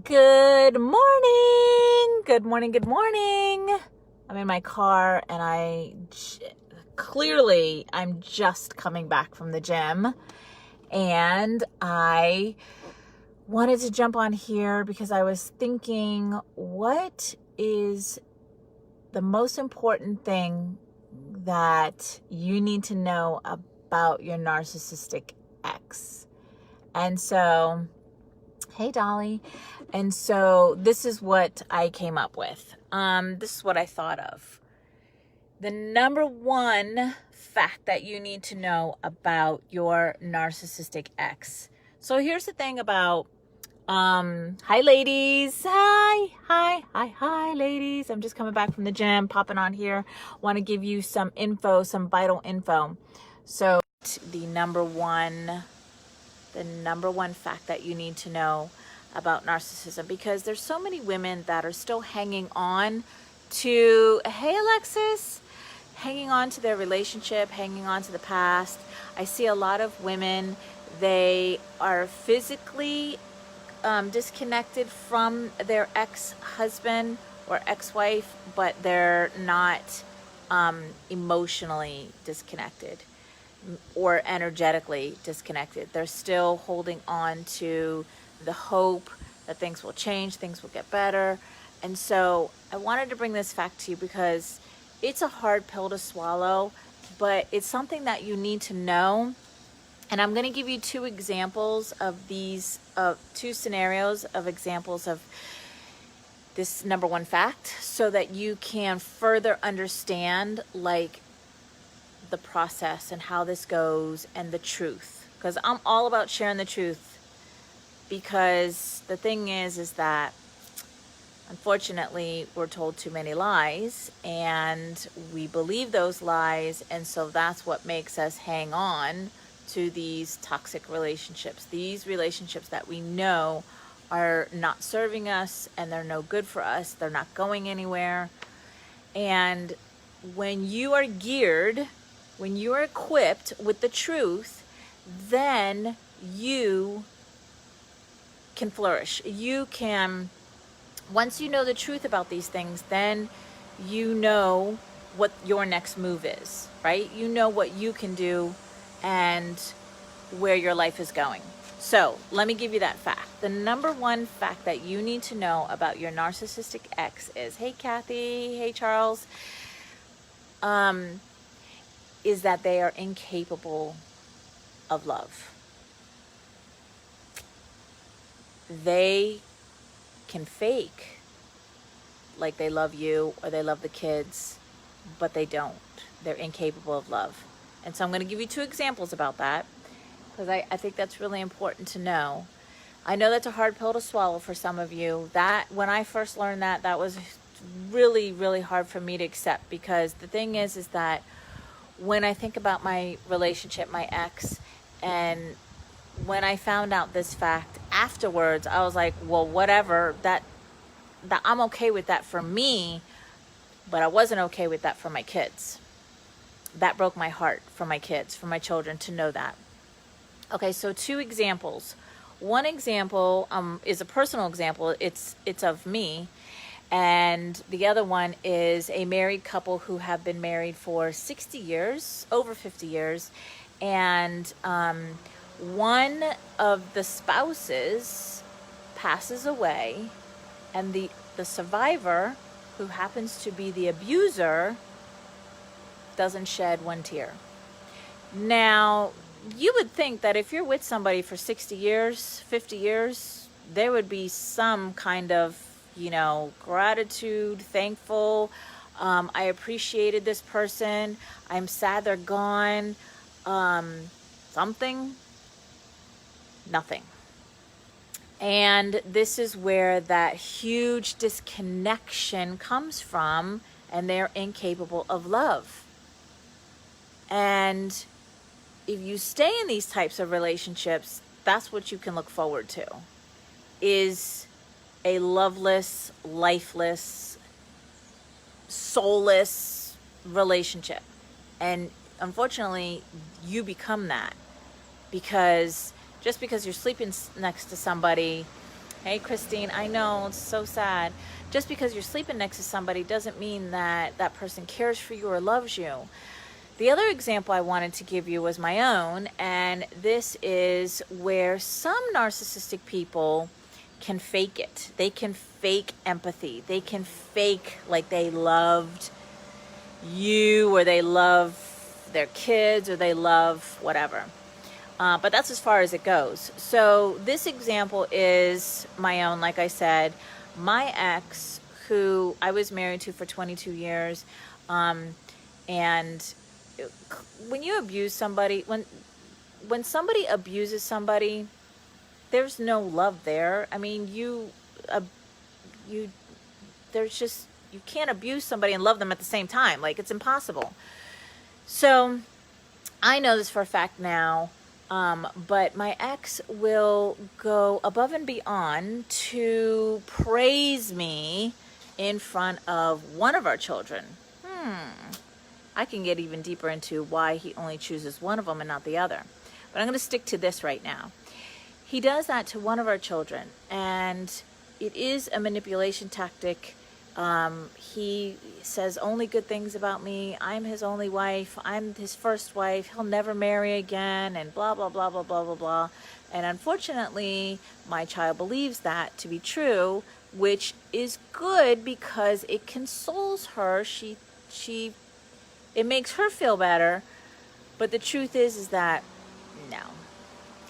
Good morning. Good morning. Good morning. I'm in my car and I'm just coming back from the gym, and I wanted to jump on here because I was thinking, what is the most important thing that you need to know about your narcissistic ex? And so, hey, Dolly. And so this is what I came up with. This is what I thought of. The number one fact that you need to know about your narcissistic ex. So here's the thing about, hi ladies. Hi, ladies. I'm just coming back from the gym, popping on here. Want to give you some info, some vital info. So the number one fact that you need to know about narcissism, because there's so many women that are still hanging on to, hey Alexis, hanging on to their relationship, hanging on to the past. I see a lot of women, they are physically disconnected from their ex-husband or ex-wife, but they're not emotionally disconnected or energetically disconnected. They're still holding on to the hope that things will change, things will get better. And so I wanted to bring this fact to you because it's a hard pill to swallow, but it's something that you need to know. And I'm going to give you two examples of these, two scenarios of examples of this number one fact, so that you can further understand the process and how this goes and the truth. Because I'm all about sharing the truth. Because the thing is that unfortunately we're told too many lies and we believe those lies, and so that's what makes us hang on to these toxic relationships, these relationships that we know are not serving us and they're no good for us, they're not going anywhere. And when you are when you are equipped with the truth, then you can flourish. You can, once you know the truth about these things, then you know what your next move is, right? You know what you can do and where your life is going. So let me give you that fact. The number one fact that you need to know about your narcissistic ex is, hey Kathy, hey Charles, is that they are incapable of love. They can fake like they love you or they love the kids, but they don't. They're incapable of love. And so I'm going to give you two examples about that, because I think that's really important to know. I know that's a hard pill to swallow for some of you. That when I first learned that was really, really hard for me to accept, because the thing is that when I think about my relationship, my ex, and when I found out this fact afterwards, I was like, well, whatever, that I'm okay with that for me, but I wasn't okay with that for my kids. That broke my heart for my kids, for my children, to know that. Okay, so two examples. One example is a personal example. It's of me. And the other one is a married couple who have been married for 60 years, over 50 years. And one of the spouses passes away, and the survivor, who happens to be the abuser, doesn't shed one tear. Now, you would think that if you're with somebody for 60 years, 50 years, there would be some kind of, gratitude, thankful. I appreciated this person. I'm sad they're gone. Something. Nothing. And this is where that huge disconnection comes from, and they're incapable of love. And if you stay in these types of relationships, that's what you can look forward to, is a loveless, lifeless, soulless relationship. And unfortunately, you become that, because just because you're sleeping next to somebody Hey, Christine, I know, it's so sad. Just because you're sleeping next to somebody doesn't mean that that person cares for you or loves you. The other example I wanted to give you was my own, and this is where some narcissistic people can fake it. They can fake empathy. They can fake like they loved you, or they love their kids, or they love whatever. But that's as far as it goes. So this example is my own, like I said. My ex, who I was married to for 22 years, and when you abuse somebody, when somebody abuses somebody, there's no love there. I mean, you there's just, you can't abuse somebody and love them at the same time. Like, it's impossible. So I know this for a fact now. But my ex will go above and beyond to praise me in front of one of our children. I can get even deeper into why he only chooses one of them and not the other. But I'm going to stick to this right now. He does that to one of our children, and it is a manipulation tactic. He says only good things about me. I'm his only wife. I'm his first wife. He'll never marry again, and blah, blah, blah, blah, blah, blah, blah. And unfortunately, my child believes that to be true, which is good because it consoles her. It makes her feel better. But the truth is that no,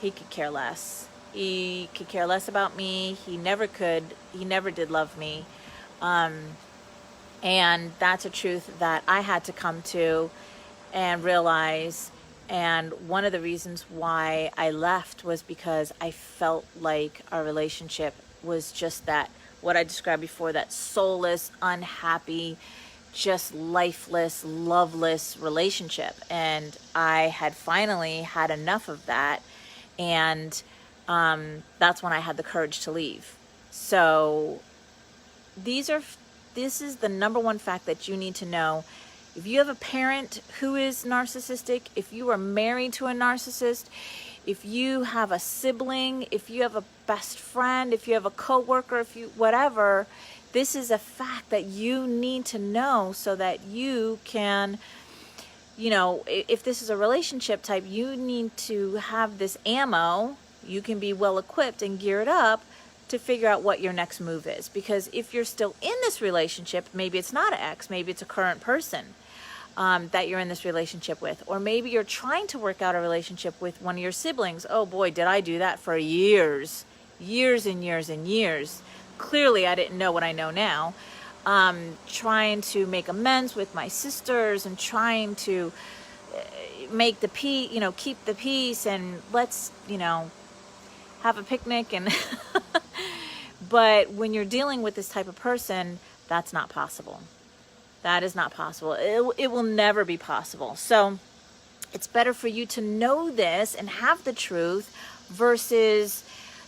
he could care less. He could care less about me. He never could. He never did love me. And that's a truth that I had to come to and realize. And one of the reasons why I left was because I felt like our relationship was just that, what I described before, that soulless, unhappy, just lifeless, loveless relationship. And I had finally had enough of that. And that's when I had the courage to leave. So this is the number one fact that you need to know. If you have a parent who is narcissistic, if you are married to a narcissist, if you have a sibling, if you have a best friend, if you have a coworker, if you whatever, this is a fact that you need to know so that you can, if this is a relationship type, you need to have this ammo. You can be well equipped and geared up to figure out what your next move is. Because if you're still in this relationship, maybe it's not an ex, maybe it's a current person that you're in this relationship with. Or maybe you're trying to work out a relationship with one of your siblings. Oh boy, did I do that for years and years and years. Clearly, I didn't know what I know now. Trying to make amends with my sisters and trying to make the peace, keep the peace, and let's, have a picnic. And but when you're dealing with this type of person, that's not possible. That is not possible. It will never be possible. So it's better for you to know this and have the truth versus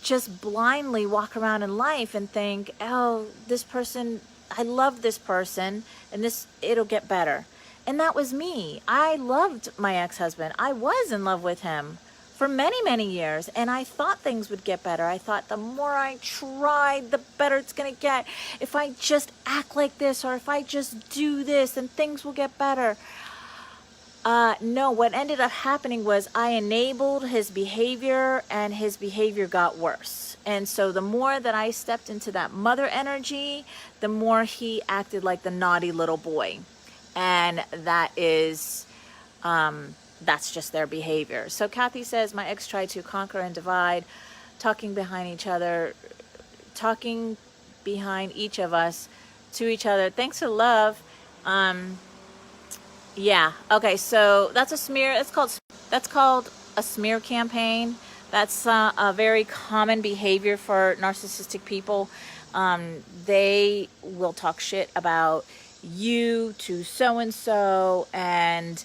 just blindly walk around in life and think, oh, this person, I love this person, and it'll get better. And that was me. I loved my ex-husband. I was in love with him for many, many years, and I thought things would get better. I thought the more I tried, the better it's going to get. If I just act like this, or if I just do this, then things will get better. No, what ended up happening was I enabled his behavior, and his behavior got worse. And so the more that I stepped into that mother energy, the more he acted like the naughty little boy. And that's just their behavior. So Kathy says, my ex tried to conquer and divide, talking behind each of us to each other. Thanks for love. Yeah. Okay. So that's a smear. That's called a smear campaign. That's a very common behavior for narcissistic people. They will talk shit about you to so-and-so and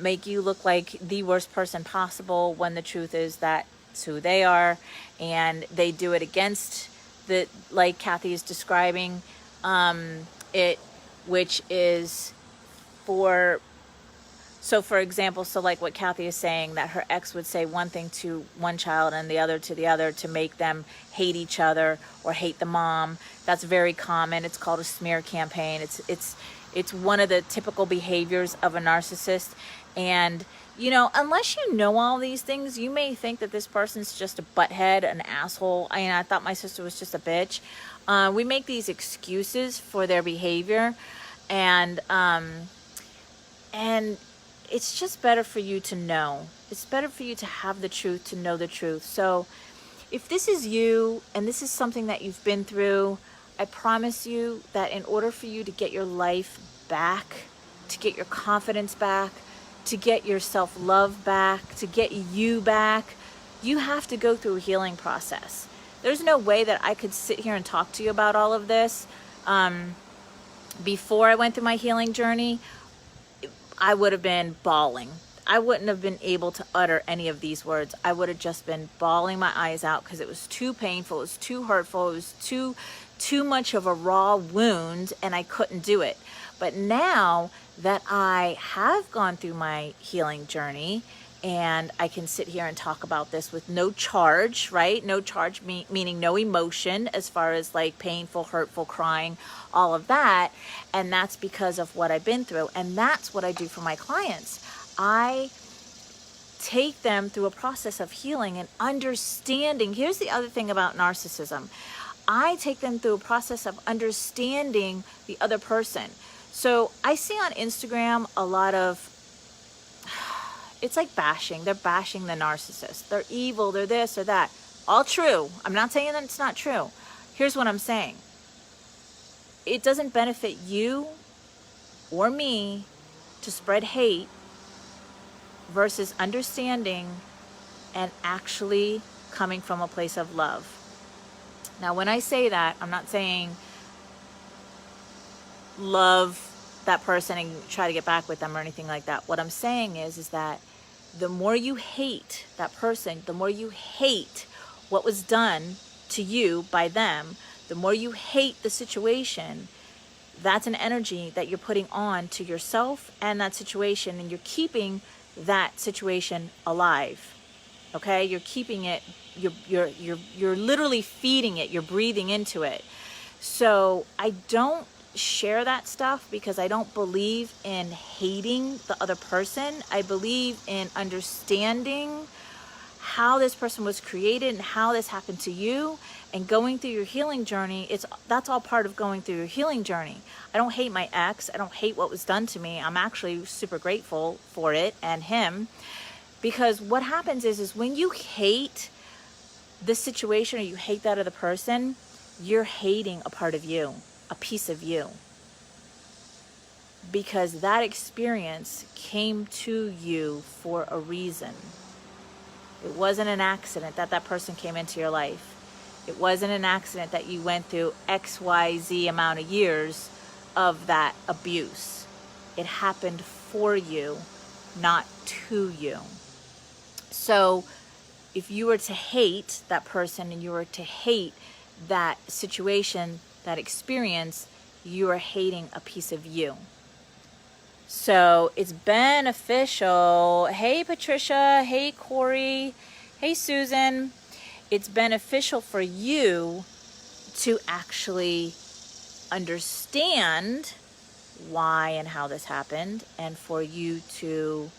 make you look like the worst person possible, when the truth is that's who they are. And they do it against like Kathy is describing, which is for So for example, so like what Kathy is saying, that her ex would say one thing to one child and the other to the other to make them hate each other or hate the mom. That's very common. It's called a smear campaign. It's one of the typical behaviors of a narcissist. And you know, unless you know all these things, you may think that this person's just a butthead, an asshole. I mean, I thought my sister was just a bitch. We make these excuses for their behavior, and it's just better for you to know. It's better for you to have the truth, to know the truth. So if this is you and this is something that you've been through, I promise you that in order for you to get your life back, to get your confidence back, to get your self-love back, to get you back, you have to go through a healing process. There's no way that I could sit here and talk to you about all of this. Before I went through my healing journey, I would have been bawling. I wouldn't have been able to utter any of these words. I would have just been bawling my eyes out because it was too painful, it was too hurtful, it was too much of a raw wound, and I couldn't do it. But now that I have gone through my healing journey and I can sit here and talk about this with no charge, right? No charge meaning no emotion as far as like painful, hurtful, crying, all of that. And that's because of what I've been through. And that's what I do for my clients. I take them through a process of healing and understanding. Here's the other thing about narcissism. I take them through a process of understanding the other person. So I see on Instagram a lot of, it's like bashing. They're bashing the narcissist. They're evil, they're this or that. All true. I'm not saying that it's not true. Here's what I'm saying. It doesn't benefit you or me to spread hate versus understanding and actually coming from a place of love. Now, when I say that, I'm not saying love that person and try to get back with them or anything like that. What I'm saying is that the more you hate that person, the more you hate what was done to you by them, the more you hate the situation, that's an energy that you're putting on to yourself and that situation, and you're keeping that situation alive. Okay? You're keeping it, you're literally feeding it, you're breathing into it. So I don't share that stuff because I don't believe in hating the other person. I believe in understanding how this person was created and how this happened to you, and going through your healing journey. That's all part of going through your healing journey. I don't hate my ex. I don't hate what was done to me. I'm actually super grateful for it and him, because what happens is when you hate the situation or you hate that other person, you're hating a part of you, a piece of you, because that experience came to you for a reason. It wasn't an accident that that person came into your life. It wasn't an accident that you went through XYZ amount of years of that abuse. It happened for you, not to you. So if you were to hate that person and you were to hate that situation, that experience, you are hating a piece of you. So it's beneficial. Hey, Patricia. Hey, Corey. Hey, Susan. It's beneficial for you to actually understand why and how this happened, and for you to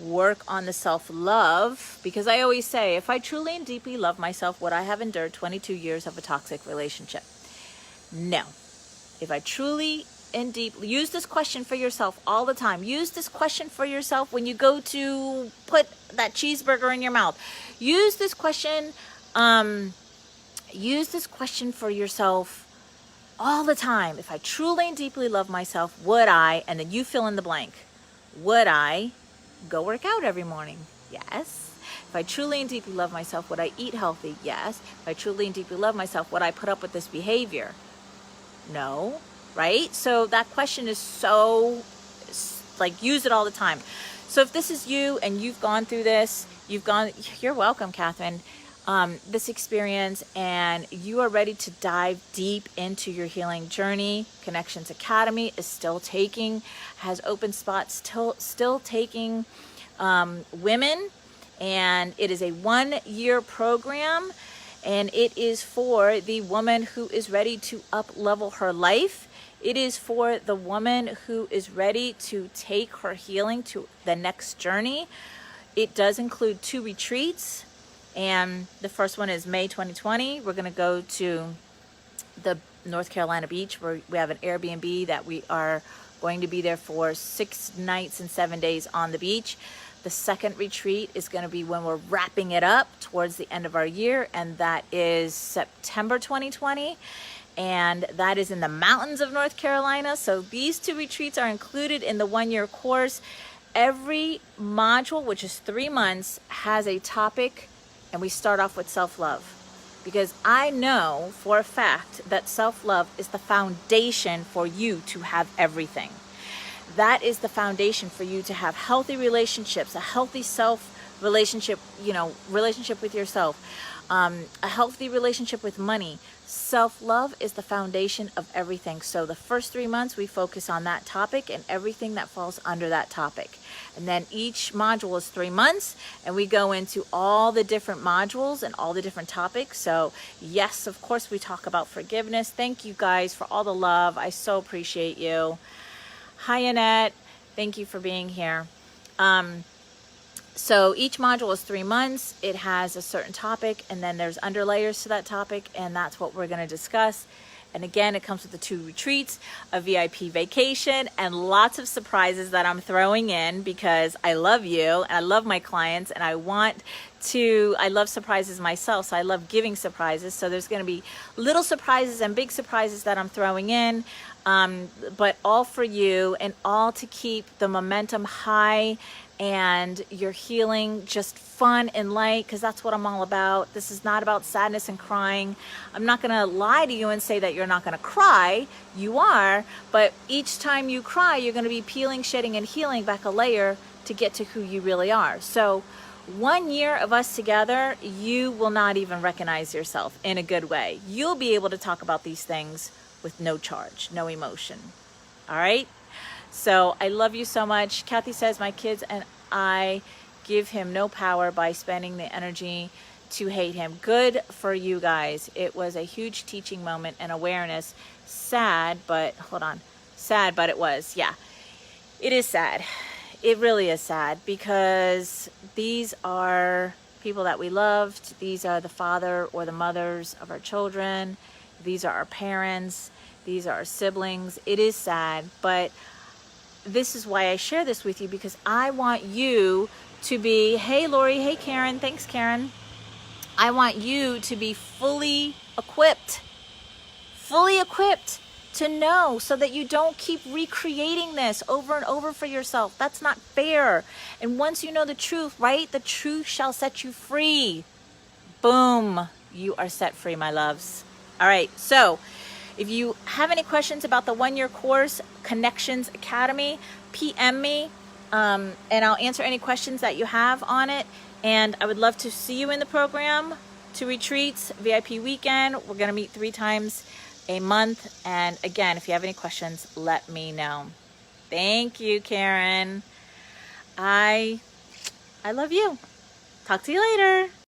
work on the self-love, because I always say, if I truly and deeply love myself, would I have endured 22 years of a toxic relationship? No. If I truly and deeply, use this question for yourself all the time. Use this question for yourself when you go to put that cheeseburger in your mouth. Use this question for yourself all the time. If I truly and deeply love myself, would I, and then you fill in the blank, would I go work out every morning? Yes. If I truly and deeply love myself, would I eat healthy? Yes. If I truly and deeply love myself, would I put up with this behavior? No. Right? So that question is so, like, use it all the time. So if this is you and you've gone through this, you're welcome, Catherine. this experience and you are ready to dive deep into your healing journey, Connections Academy is still has open spots, still taking women, and it is a 1-year program, and it is for the woman who is ready to up-level her life. It is for the woman who is ready to take her healing to the next journey. It does include 2 retreats, and the first one is May 2020. We're going to go to the North Carolina beach, where we have an Airbnb that we are going to be there for 6 nights and 7 days on the beach. The second retreat is going to be when we're wrapping it up towards the end of our year, and that is September 2020. And that is in the mountains of North Carolina. So these 2 retreats are included in the 1-year course. Every module, which is 3 months, has a topic, and we start off with self-love. Because I know for a fact that self-love is the foundation for you to have everything. That is the foundation for you to have healthy relationships, a healthy relationship with yourself, a healthy relationship with money. Self-love is the foundation of everything. So the first 3 months we focus on that topic and everything that falls under that topic. And then each module is 3 months, and we go into all the different modules and all the different topics. So yes, of course, we talk about forgiveness. Thank you guys for all the love. I so appreciate you. Hi, Annette. Thank you for being here. So each module is 3 months. It has a certain topic, and then there's underlayers to that topic, and that's what we're going to discuss. And again, it comes with the 2 retreats, a VIP vacation, and lots of surprises that I'm throwing in because I love you, and I love my clients, and I love surprises myself, so I love giving surprises. So there's going to be little surprises and big surprises that I'm throwing in, but all for you and all to keep the momentum high and your healing just fun and light, because that's what I'm all about. This is not about sadness and crying. I'm not going to lie to you and say that you're not going to cry. You are, but each time you cry, you're going to be peeling, shedding, and healing back a layer to get to who you really are. So 1 year of us together, you will not even recognize yourself in a good way. You'll be able to talk about these things with no charge, no emotion. All right? So I love you so much. Kathy says, my kids and I give him no power by spending the energy to hate him. Good for you guys. It was a huge teaching moment and awareness. Sad, but it was. Yeah, it is sad. It really is sad, because these are people that we loved. These are the father or the mothers of our children. These are our parents. These are our siblings. It is sad, but this is why I share this with you, because I want you to be, hey Lori, hey Karen, thanks Karen. I want you to be fully equipped to know, so that you don't keep recreating this over and over for yourself. That's not fair. And once you know the truth, right? The truth shall set you free. Boom. You are set free, my loves. All right. So if you have any questions about the 1-year course, Connections Academy, PM me, and I'll answer any questions that you have on it. And I would love to see you in the program. 2 retreats, VIP weekend. We're going to meet 3 times a month. And again, if you have any questions, let me know. Thank you, Karen. I love you. Talk to you later.